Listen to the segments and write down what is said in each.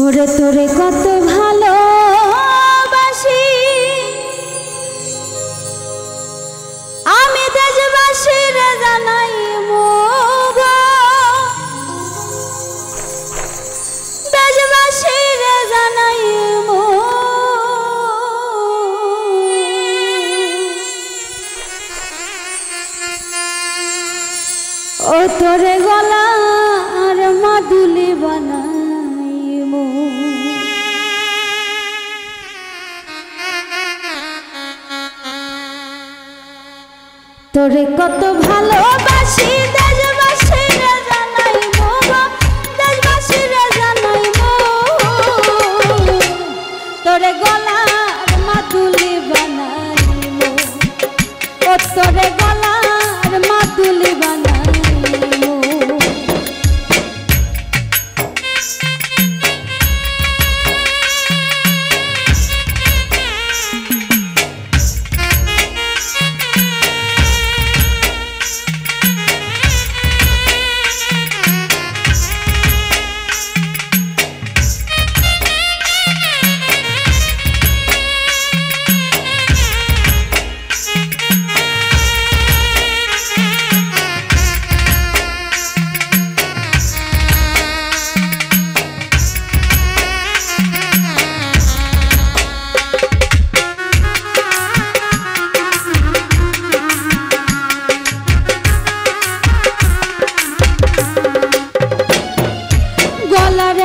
ওরে তোরে কত ভালোবাসি আমি দেশবাসীর জানাই মুগ দেশবাসীর জানাই ও তোরে গলা আর মাদুলি বানাই তোরে কত ভালোবাসি দেশবাসীর জানাই দেশবাসীর জানাই তোরে গলার মাদুলি বানাই ও তোরে গলার মাদুলি বানাই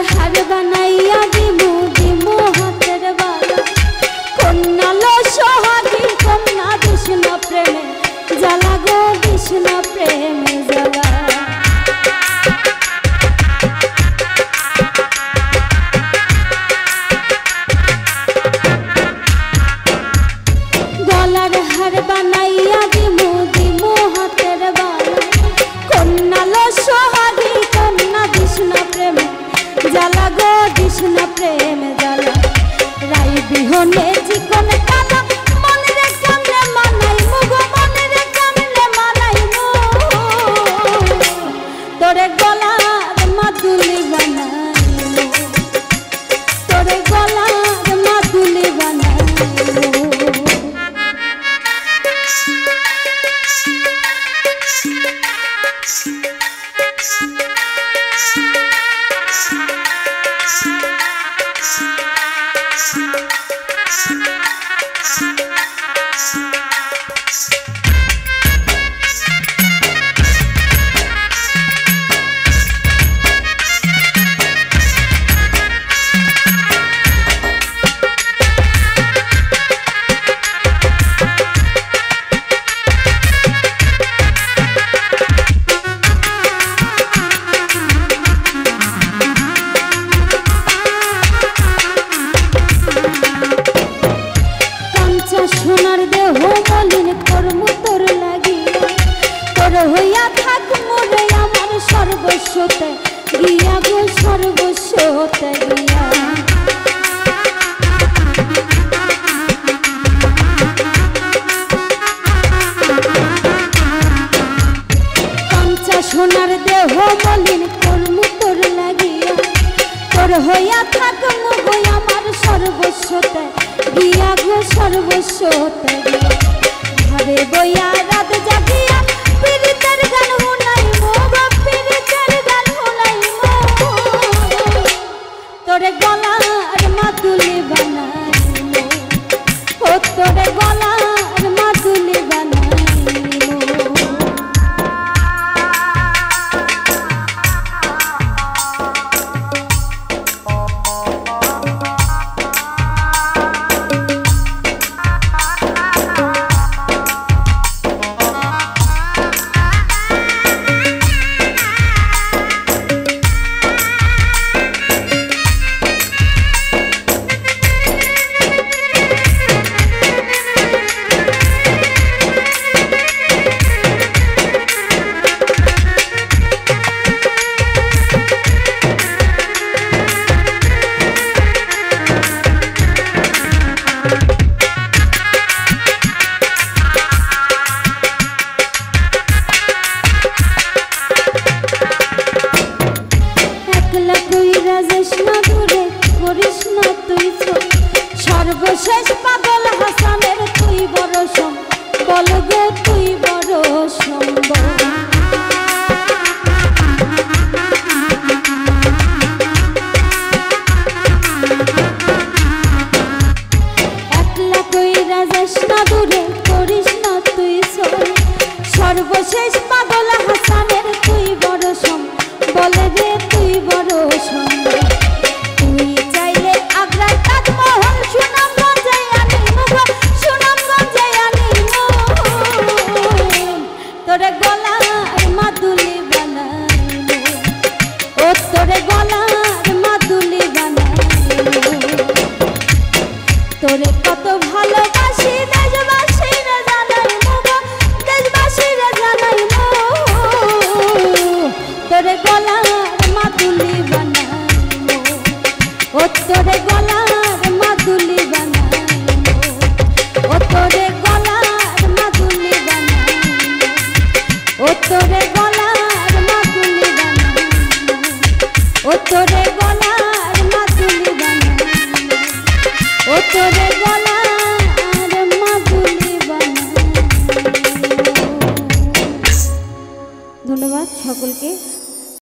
हार बनाइया दिमु दिमु हाथेर बाला कन्या लो सोहागी कन्या कृष्ण प्रेमे जला गो कृष्ण प्रेमे जला गलार हार बनाइया दिमु दिमु हाथेर बाला कन्या लो सोहागी कन्या कृष्ण प्रेमे जला गो कृष्ण प्रेम जला राई बिहने चिकन कादा मन रे काने मानाई मुगो मन रे काने मानाई मु तोरे गलार मादुली बनाई तोरे गलार मादुली बनाई सोनार देह मलिन कर्म तोर लागिया तोर हइया थाक मोरे आमार सर्वस्वते गिया गो सर्वस्वते गिया कांचा सोनार देह मलिन कर्म तोर लागिया तोर हइया थाक मोरे आमार सर्वस्वते गिया गो सर्वस्वते घरे बइया रात जागिया पीड़ितेर गान हुनाई मो पीड़ितेर गान हुनाई मो तोरे गलार मादुली बनाई मो ओ तोरे गलार मादुली बनाई করিস না তুই ছোট সর্বশেষ পাগল হাসানের তুই বড় সম বল গো তুই বড় সম্ভব সর্বশেষ পাগল হাসানের তুই বড় সম বলে রে তুই বড় সম্ভব তুই চাইলে আগ্রার তাজমহল সুনামগঞ্জে আনিমু গো সুনামগঞ্জে আনিমু তোরে গলার মাদুলি বানাইমু ও তোরে গলার মাদুলি বানাইমু তোরে কত ভালোবাসি দেশবাসী রে জানাইমু গো দেশবাসী রে জানাইমু তোরে গলার মাদুলি বানাইমু ও তোরে গলার মাদুলি বানাইমু ও তোরে গলার মাদুলি বানাইমু ও তোরে গলার মাদুলি বানাইমু ও তোরে